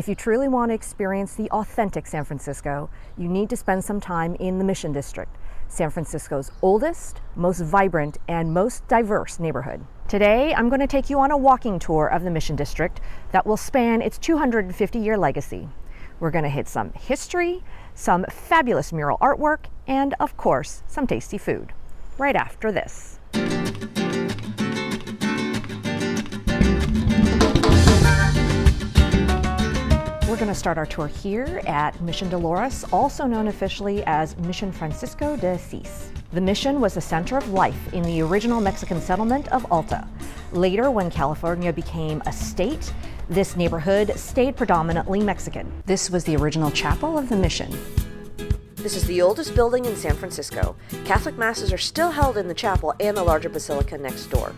If you truly want to experience the authentic San Francisco, you need to spend some time in the Mission District, San Francisco's oldest, most vibrant, and most diverse neighborhood. Today, I'm going to take you on a walking tour of the Mission District that will span its 250-year legacy. We're going to hit some history, some fabulous mural artwork, and of course, some tasty food. Right after this. We're going to start our tour here at Mission Delores, also known officially as Mission Francisco de Asís. The Mission was the center of life in the original Mexican settlement of Alta. Later, when California became a state, this neighborhood stayed predominantly Mexican. This was the original chapel of the Mission. This is the oldest building in San Francisco. Catholic masses are still held in the chapel and the larger basilica next door.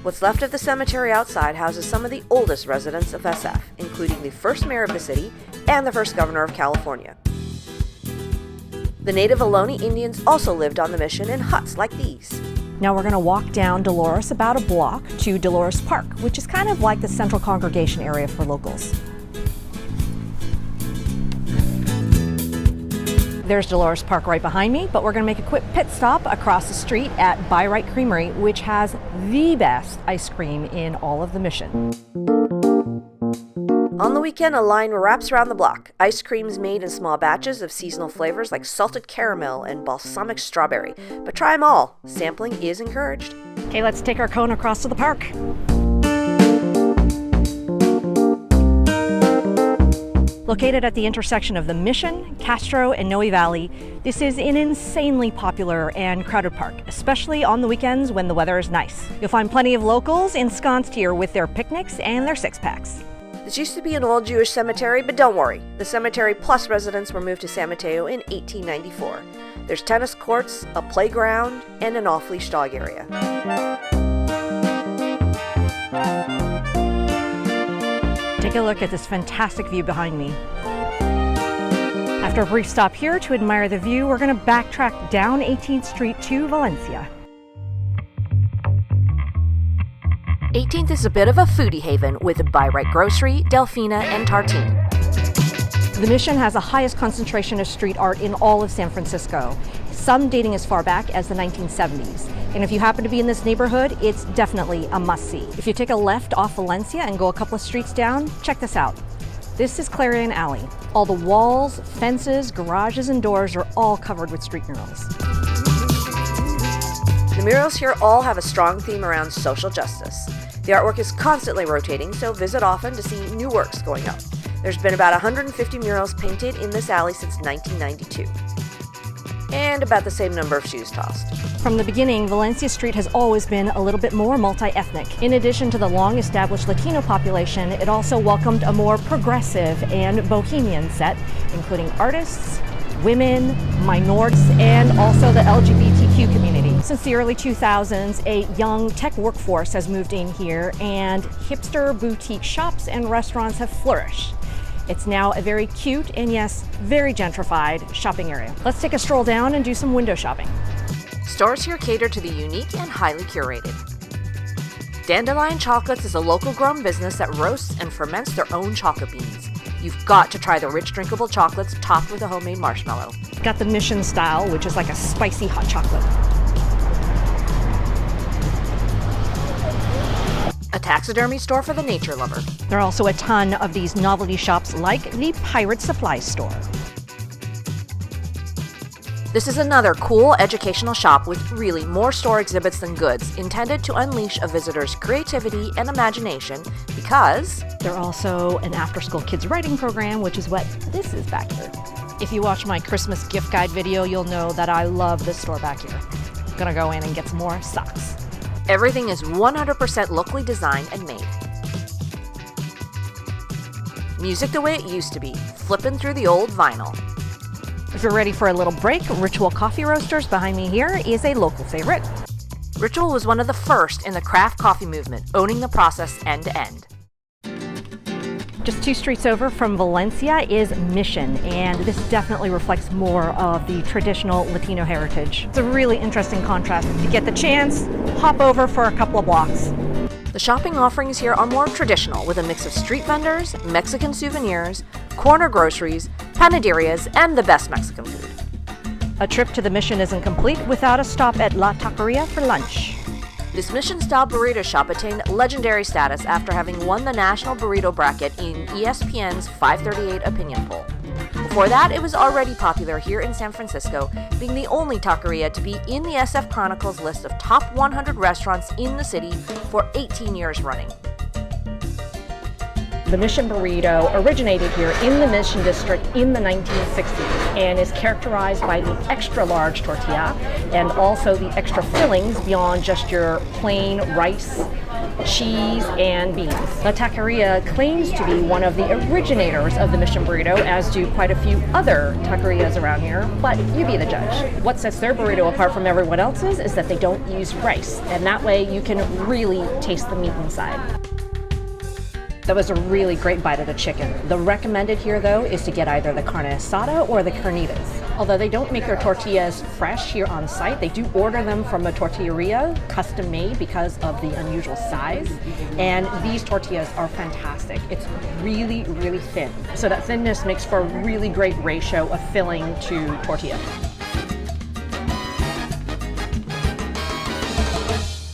What's left of the cemetery outside houses some of the oldest residents of SF, including the first mayor of the city and the first governor of California. The native Ohlone Indians also lived on the Mission in huts like these. Now we're going to walk down Delores about a block to Delores Park, which is kind of like the central congregation area for locals. There's Dolores Park right behind me, but we're going to make a quick pit stop across the street at Bi-Rite Creamery, which has the best ice cream in all of the Mission. On the weekend, a line wraps around the block. Ice creams made in small batches of seasonal flavors like salted caramel and balsamic strawberry. But try them all. Sampling is encouraged. Okay, let's take our cone across to the park. Located at the intersection of the Mission, Castro, and Noe Valley, this is an insanely popular and crowded park, especially on the weekends when the weather is nice. You'll find plenty of locals ensconced here with their picnics and their six-packs. This used to be an old Jewish cemetery, but don't worry. The cemetery plus residents were moved to San Mateo in 1894. There's tennis courts, a playground, and an off-leash dog area. Take a look at this fantastic view behind me. After a brief stop here to admire the view, we're going to backtrack down 18th Street to Valencia. 18th is a bit of a foodie haven with BiRite Grocery, Delfina, and Tartine. The Mission has the highest concentration of street art in all of San Francisco, some dating as far back as the 1970s. And if you happen to be in this neighborhood, it's definitely a must-see. If you take a left off Valencia and go a couple of streets down, check this out. This is Clarion Alley. All the walls, fences, garages, and doors are all covered with street murals. The murals here all have a strong theme around social justice. The artwork is constantly rotating, so visit often to see new works going up. There's been about 150 murals painted in this alley since 1992. And about the same number of shoes tossed. From the beginning, Valencia Street has always been a little bit more multi-ethnic. In addition to the long-established Latino population, it also welcomed a more progressive and bohemian set, including artists, women, minorities, and also the LGBTQ community. Since the early 2000s, a young tech workforce has moved in here, and hipster boutique shops and restaurants have flourished. It's now a very cute and, yes, very gentrified shopping area. Let's take a stroll down and do some window shopping. Stores here cater to the unique and highly curated. Dandelion Chocolate is a local grown business that roasts and ferments their own chocolate beans. You've got to try the rich drinkable chocolates topped with a homemade marshmallow. Got the Mission style, which is like a spicy hot chocolate. A taxidermy store for the nature lover. There are also a ton of these novelty shops like the Pirate Supply Store. This is another cool educational shop with really more store exhibits than goods, intended to unleash a visitor's creativity and imagination because there's also an after-school kids writing program, which is what this is back here. If you watch my Christmas gift guide video, you'll know that I love this store back here. I'm gonna go in and get some more socks. Everything is 100% locally designed and made. Music the way it used to be, flipping through the old vinyl. If you're ready for a little break, Ritual Coffee Roasters behind me here is a local favorite. Ritual was one of the first in the craft coffee movement, owning the process end to end. Just 2 streets over from Valencia is Mission, and this definitely reflects more of the traditional Latino heritage. It's a really interesting contrast. If you get the chance, hop over for a couple of blocks. The shopping offerings here are more traditional, with a mix of street vendors, Mexican souvenirs, corner groceries, panaderias, and the best Mexican food. A trip to the Mission isn't complete without a stop at La Taqueria for lunch. This Mission-style burrito shop attained legendary status after having won the national burrito bracket in ESPN's 538 opinion poll. Before that, it was already popular here in San Francisco, being the only taqueria to be in the SF Chronicle's list of top 100 restaurants in the city for 18 years running. The Mission Burrito originated here in the Mission District in the 1960s and is characterized by the extra large tortilla and also the extra fillings beyond just your plain rice, cheese, and beans. La Taqueria claims to be one of the originators of the Mission Burrito, as do quite a few other taquerias around here, but you be the judge. What sets their burrito apart from everyone else's is that they don't use rice, and that way you can really taste the meat inside. That was a really great bite of the chicken. The recommended here, though, is to get either the carne asada or the carnitas. Although they don't make their tortillas fresh here on site, they do order them from a tortilleria, custom made because of the unusual size. And these tortillas are fantastic. It's really, really thin. So that thinness makes for a really great ratio of filling to tortilla.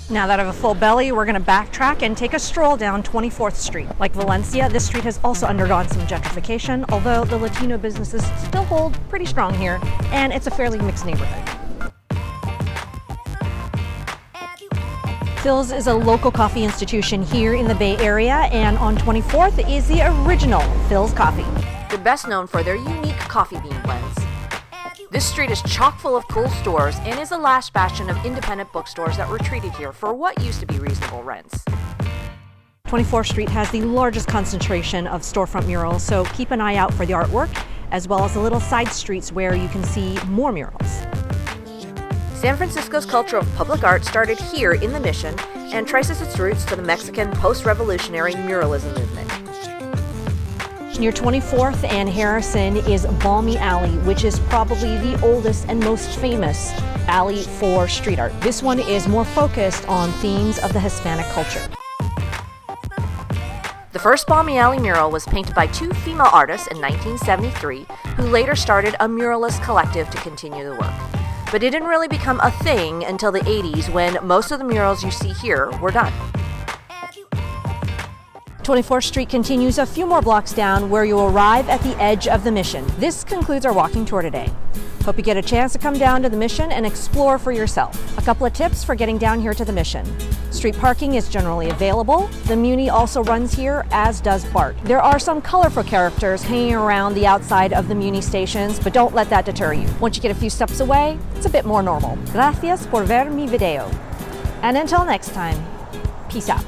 Now that I have a full belly, we're going to backtrack and take a stroll down 24th Street. Like Valencia, this street has also undergone some gentrification, although the Latino businesses still hold pretty strong here, and it's a fairly mixed neighborhood. Phil's is a local coffee institution here in the Bay Area, and on 24th is the original Phil's Coffee. They're best known for their unique coffee bean blends. This street is chock full of cool stores and is the last bastion of independent bookstores that retreated here for what used to be reasonable rents. 24th Street has the largest concentration of storefront murals, so keep an eye out for the artwork, as well as the little side streets where you can see more murals. San Francisco's culture of public art started here in the Mission and traces its roots to the Mexican post-revolutionary muralism movement. Near 24th and Harrison is Balmy Alley, which is probably the oldest and most famous alley for street art. This one is more focused on themes of the Hispanic culture. The first Balmy Alley mural was painted by two female artists in 1973, who later started a muralist collective to continue the work. But it didn't really become a thing until the 80s, when most of the murals you see here were done. 24th Street continues a few more blocks down where you arrive at the edge of the Mission. This concludes our walking tour today. Hope you get a chance to come down to the Mission and explore for yourself. A couple of tips for getting down here to the Mission. Street parking is generally available. The Muni also runs here, as does BART. There are some colorful characters hanging around the outside of the Muni stations, but don't let that deter you. Once you get a few steps away, it's a bit more normal. Gracias por ver mi video. And until next time, peace out.